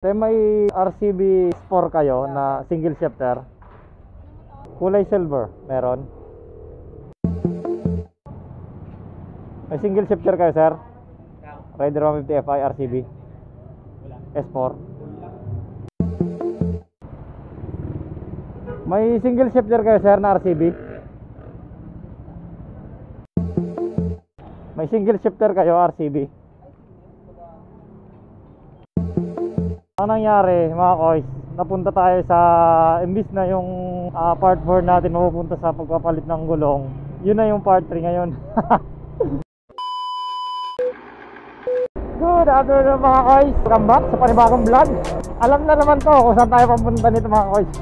May RCB Sport kayo na single shifter. Kulay silver, meron. May single shifter kayo, sir? Rider 150 Fi RCB S4. May single shifter kayo, sir, na RCB? May single shifter kayo RCB? Ang nangyari, mga koys, napunta tayo sa imbis na yung part 4 natin mapupunta sa pagpapalit ng gulong, yun na yung part 3 ngayon. Good afternoon, mga koys, welcome back sa panibagong vlog. Alam na naman to kung saan tayo papunta nito, mga koys.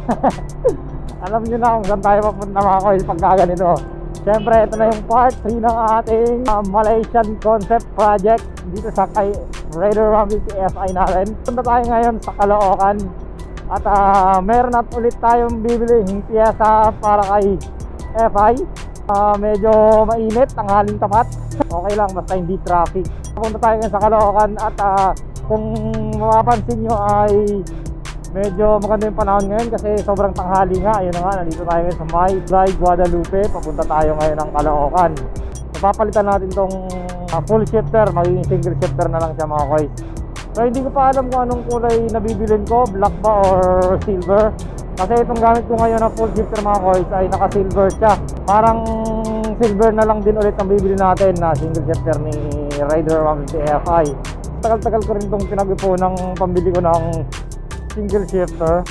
Alam nyo na kung saan tayo papunta, mga koys, pagka ganito. Siyempre, ito na yung part 3 ng ating Malaysian Concept Project dito sa kay Raider 150 Fi natin. Punta tayo ngayon sa Caloocan at meron at ulit tayong bibiling piyesa para kay Fi. Medyo mainit, tanghaling tapat. Okay lang, basta hindi traffic. Punta tayo ngayon sa Caloocan at kung mapapansin nyo ay medyo maganda yung panahon ngayon kasi sobrang tanghali nga. Ayun na nga, nandito tayo ngayon sa May Fly Guadalupe. Papunta tayo ngayon ng Caloocan. Papalitan natin tong full shifter, magiging single shifter na lang siya, mga koys. So hindi ko pa alam kung anong kulay na bibilin ko, black ba or silver. Kasi itong gamit ko ngayon na full shifter, mga koys, ay naka silver siya. Parang silver na lang din ulit ang bibili natin na single shifter ni Raider 150 Fi. Tagal-tagal ko rin itong pinag-ipo ng pambili ko ng single shifter.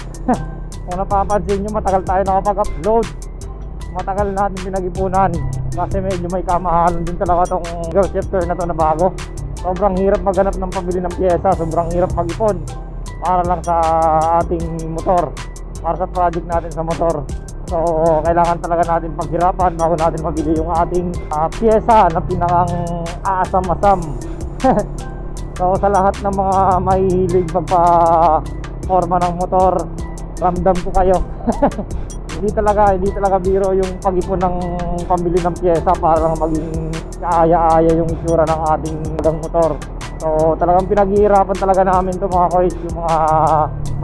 Kung napapansin nyo, matagal tayo nakapag-upload. Matagal natin pinag-ipunan kasi medyo may kamahalan din talaga tong single shifter na to na bago. Sobrang hirap maghanap ng pambili ng pyesa, sobrang hirap mag-ipon para lang sa ating motor, para sa project natin sa motor. So kailangan talaga natin paghirapan bago natin mabili yung ating pyesa na pinakang aasam-asam. So sa lahat ng mga mahihilig magpa-forma ng motor, ramdam ko kayo. Hindi talaga biro yung pag-ipon ng pambili ng pyesa para lang maging kaaya-aya yung itsura ng ating motor. So talagang pinaghihirapan talaga namin to, mga koys, yung mga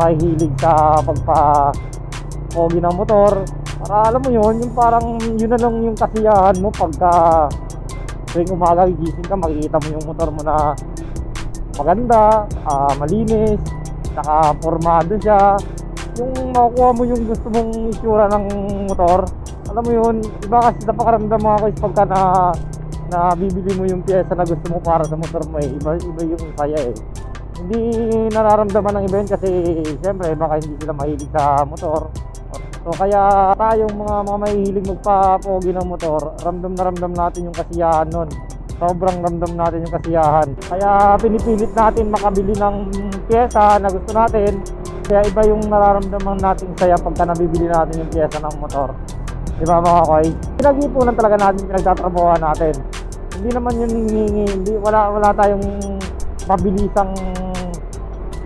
mahihilig sa pagpa-pogi ng motor. Para alam mo yun, yung parang yun na lang yung kasiyahan mo pagka tuwing umaga gigising ka, makikita mo yung motor mo na maganda, malinis, naka-formado siya. Yung makukuha mo yung gusto mong itsura ng motor, alam mo yun, iba kasi sa pakaramdam, mga koys, pagka na bibili mo yung pyesa na gusto mo para sa motor mo, iba yung saya eh. Hindi nararamdaman ng iba yun kasi siyempre baka hindi sila mahilig sa motor. So kaya tayong mga mahihilig magpa-pogi ng motor, ramdam na ramdam natin yung kasiyahan nun. Sobrang ramdam natin yung kasiyahan. Kaya pinipilit natin makabili ng pyesa na gusto natin. Kaya iba yung nararamdaman natin saya pagka nabibili natin yung pyesa ng motor. Diba, mga koy? Pinag-ipunan talaga natin, pinagtatrabahoan natin. Hindi naman yun hindi, wala tayong mabilisang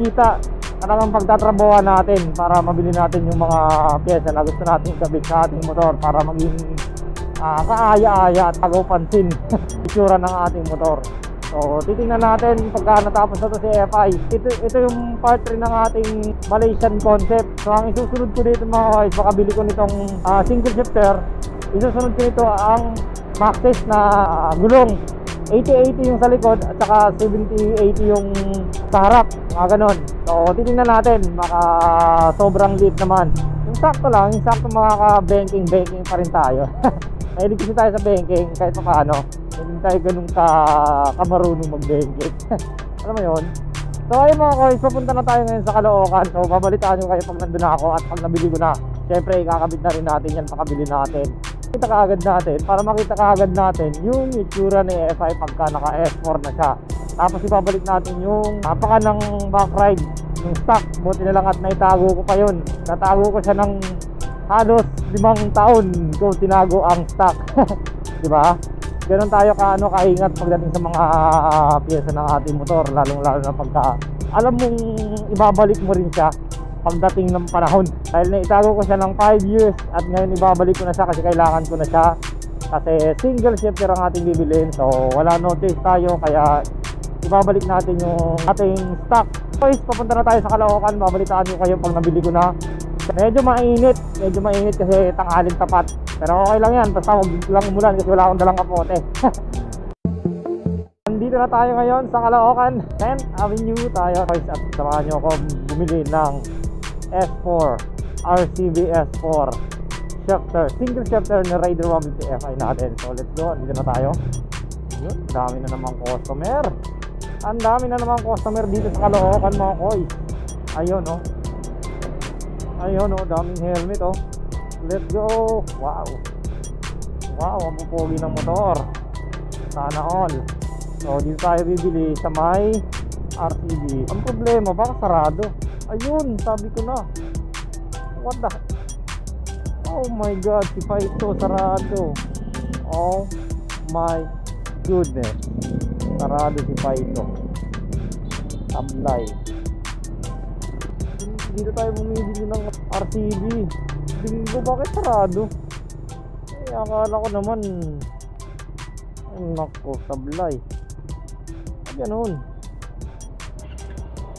kita. Talagang pagtatrabahoan natin para mabili natin yung mga pyesa na gusto natin ikabit sa ating motor para maging kaaya-aya at tagaw-pansin itsura ng ating motor. So titingnan natin pagka natapos na to si Fi. Ito yung part 3 ng ating Malaysian Concept. So ang isusunod ko dito, mga guys, makabili ko nitong single shifter. Isusunod ko nito ang Maxxis na gulong. 80-80 yung sa likod at saka 70-80 yung sa harap, mga ganon. So titingnan natin, baka sobrang liit naman. Yung sakto lang, yung sakto makaka-banking pa rin tayo. Mahilig kasi tayo sa banking kahit pa paano. Hindi tayo ganun kamarunong mag-banking. Alam mo yun? So ayun, mga koys, papunta na tayo ngayon sa Caloocan. So babalitaan nyo kayo pag nandun na ako at pag nabili ko na. Siyempre ikakabit na rin natin yan, pakabili natin. Kita kaagad natin, para makita kaagad natin yung itsura ni Fi pagka naka S4 na siya. Tapos ibabalik natin yung napaka ng back ride, yung stock. Buti na lang at naitago ko pa yun. Natago ko siya ng halos 5 taon ko tinago ang stock. Diba? Ganun tayo kaingat pagdating sa mga pyesa ng ating motor, lalong lalo na pagka alam mong ibabalik mo rin siya pagdating ng panahon. Dahil naitago ko siya ng 5 years at ngayon ibabalik ko na siya kasi kailangan ko na siya. Kasi single shifter ang ating bibilin, so wala notice tayo, kaya ibabalik natin yung ating stock Guys, papunta na tayo sa Caloocan. Babalitaan ko kayo pag nabili ko na. Medyo mainit kasi tanghalin tapat. Pero okay lang yan, basta huwag lang umulan kasi wala akong dalang kapote. Nandito na tayo ngayon sa Caloocan 10th Avenue tayo guys, at samahan nyo ako bumili ng S4 RCB S4 shifter, single shifter na Raider 150 Fi natin. So let's go, dito na tayo. Yun, dami na namang customer. Ang dami na namang customer dito sa Caloocan mga koys. Ayun oh. Ayun oh, daming helmet oh. Let's go. Wow. Wow, ang pupogi ng motor. Sana all. So dito tayo bibili sa may RCB. Ang problema, baka sarado. Ayun, sabi ko na. What the? Oh my god, si Faito sarado. Oh my goodness. Sarado si Faito. Tablay. Dito tayo bumibili ng RCB. Linggo, bakit sarado? Eh, akala ko naman. Ay, nako, tablay. Bakit ganun?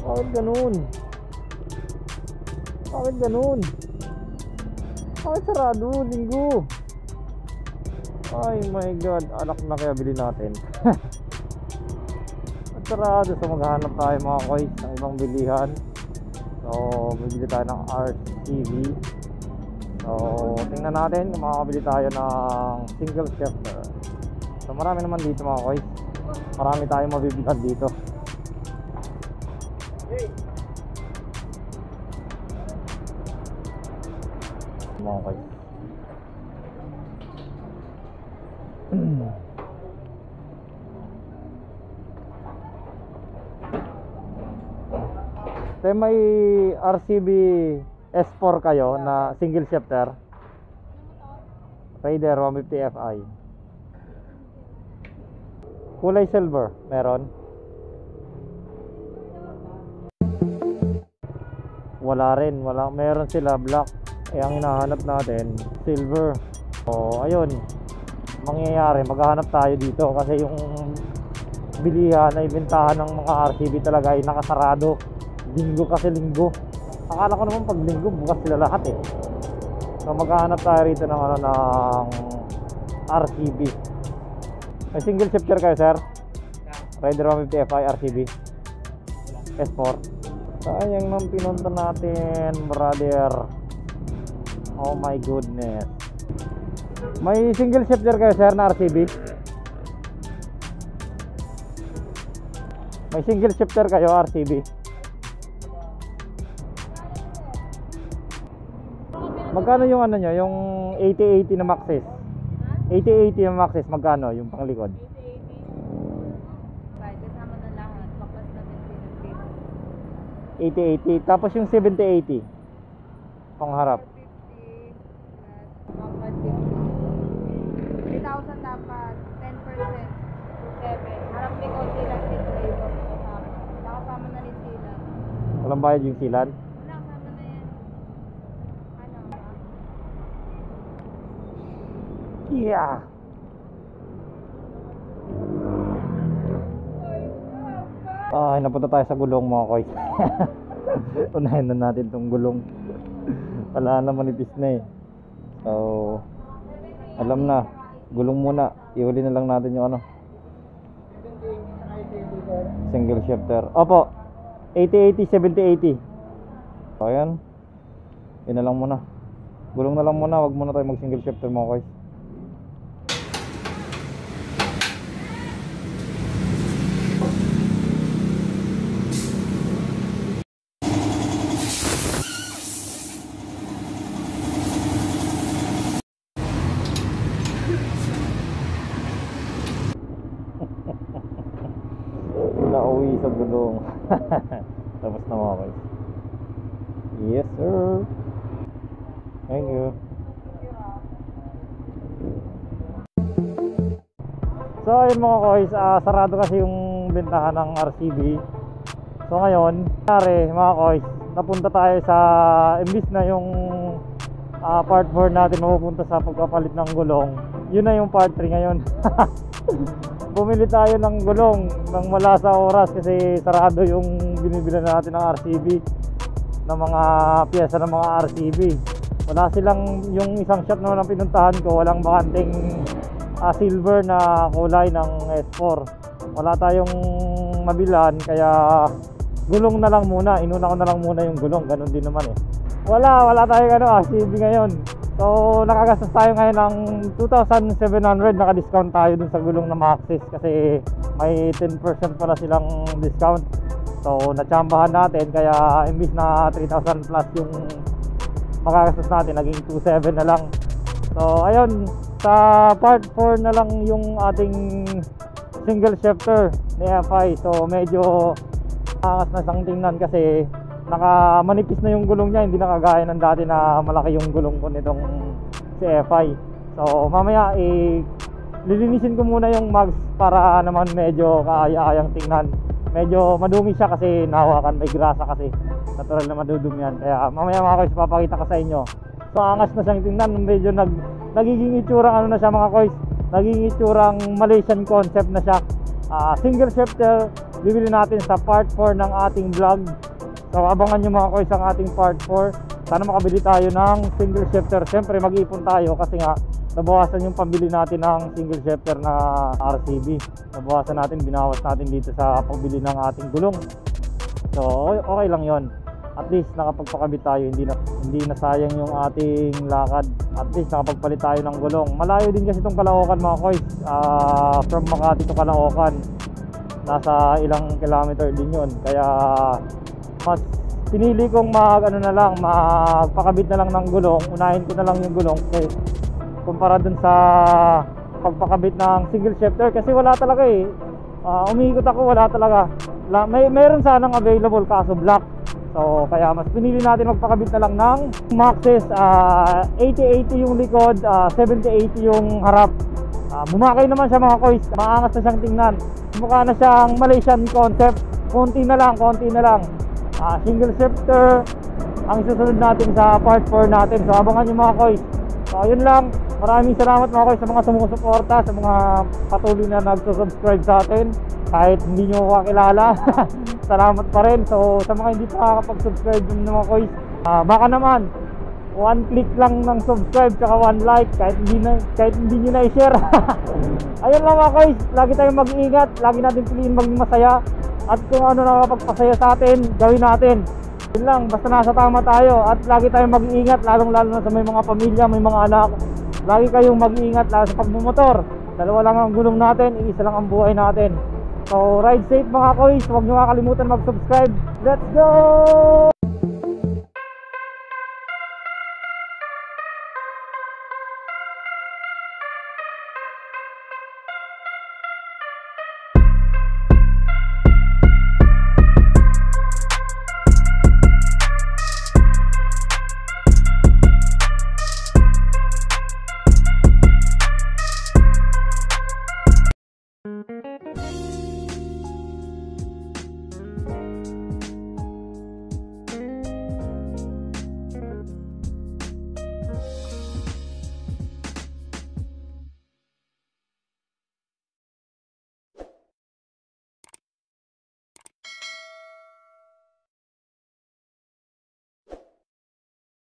Bakit ganun? Bakit ganun? Bakit sarado? Linggo. Ay my god, alak na kaya bilhin natin. At sarado, so maghahanap tayo mga koys ng ibang bilihan. So bibili tayo ng RCB. So tingnan natin kung makakabili tayo ng single shifter. So marami naman dito mga koys. Marami tayong mabibilhan dito. Mga koys. So may RCB S4 kayo na single shifter Raider 150 Fi. Kulay silver, meron? Wala rin, meron sila black. Eh ang hinahanap natin silver. So ayun, mangyayari, maghahanap tayo dito kasi yung bilihan na ibentahan ng mga RCB talaga ay nakasarado. Linggo kasi linggo. Akala ko naman pag linggo bukas sila lahat eh. So maghahanap tayo rito ng ng RCB. May single shifter kayo sir? Raider 150 Fi RCB S4. Sayang nang pinunta natin brother. Oh my goodness. May single shifter kayo sir na RCB? May single shifter kayo RCB? Magkano yung ano nyo? Yung 8080 na Maxis? 8080 na Maxis, magkano yung panglikod? 8080, tapos yung 7080 pangharap 3,000 dapat 10% 7 harap likod sila 6,000 nakasama na rin sila. walang bayad yung silan? Wala, kasama na yan. Ano ba? Yeah. Ay, napunta tayo sa gulong mga koys. Unahin na natin tong gulong. Wala na, manipis na eh. So alam na, gulong muna. Ihuli na lang natin yung ano, single shifter. Opo, 8080, 7080. So ayan, yun na lang muna. Gulong na lang muna, wag muna tayo mag single shifter mga koys. Nauwi sa gulong. Tapos na mga guys. Yes sir. Thank you. So ayun mga guys, sarado kasi yung bentahan ng RCB. So ngayon, mga guys, napunta tayo sa imbis na yung part 4 natin mapupunta sa pagpapalit ng gulong. Yun na yung part 3 ngayon. Bumili tayo ng gulong nang wala sa oras kasi sarado yung binibili natin ng RCB, ng mga pyesa ng mga RCB. Wala silang, yung isang shop naman ang pinuntahan ko, walang bakanting silver na kulay ng S4. Wala tayong mabilan, kaya gulong na lang muna, inuna ko na lang muna yung gulong, ganun din naman eh. Wala tayong RCB ngayon. So nakagastos tayo ngayon ng 2,700, naka-discount tayo dun sa gulong na Maxxis kasi may 10% pala silang discount. So natsambahan natin, kaya imbis na 3,000 plus yung makagastos natin, naging 2,700 na lang. So ayun, sa part 4 na lang yung ating single shifter ni FI. So medyo angas na siyang tingnan kasi manipis na yung gulong niya, hindi na kagaya ng dati na malaki yung gulong ko nitong si FI. So mamaya lilinisin ko muna yung mags para naman medyo kaaya-ayang tingnan. Medyo madumi siya kasi nahawakan, may grasa kasi, natural na madudumi yan. Kaya mamaya mga koys, papakita ko sa inyo. So angas na siyang tingnan, medyo nagiging itsurang na siya mga koys, nagiging itsurang Malaysian concept na siya. Single shifter bibili natin sa part 4 ng ating vlog. So abangan nyo mga koys ang ating part 4. Sana makabili tayo ng single shifter. Siyempre mag-ipon tayo kasi nga nabawasan yung pambili natin ng single shifter na RCB. Nabawasan natin, binawas natin dito sa pagbili ng ating gulong. So okay lang yon. At least nakapagpakabit tayo, hindi na sayang yung ating lakad. At least nakapagpalit tayo ng gulong. Malayo din kasi itong Caloocan mga koys. From Makati to Caloocan, nasa ilang kilometer din yun. Kaya mas pinili kong magpakabit na lang ng gulong. Unahin ko na lang yung gulong kumpara dun sa pagpakabit ng single shifter kasi wala talaga eh. Umiikot ako, wala talaga. Mayroon sanang available kaso black. So kaya mas pinili natin magpakabit na lang ng Maxxis. 80-80 yung likod, 70-80 yung harap. Bumakay naman siya mga koys, maangas na siyang tingnan. Mukha na siyang Malaysian concept. Konti na lang. Single shifter ang susunod natin sa part 4 natin. So abangan nyo mga koys. So yun lang, maraming salamat mga koys sa mga sumusuporta, sa mga patuloy na nagsusubscribe sa atin kahit hindi nyo kakilala. Salamat pa rin. So sa mga hindi pa nakakapag-subscribe ng mga koys, baka naman 1 click lang ng subscribe tsaka 1 like, kahit hindi nyo na i-share. Ayun lang mga koys, lagi tayong mag-iingat, lagi natin piliin maging masaya. At kung ano nakapagpasaya sa atin, gawin natin. Yun lang, basta nasa tama tayo. At lagi tayong mag-iingat, lalong lalo na sa may mga pamilya, may mga anak. Lagi kayong mag-iingat lalo sa pagmumotor. Dalawa lang ang gulong natin, iisa lang ang buhay natin. So ride safe mga koys, huwag nyo kakalimutan mag-subscribe. Let's go!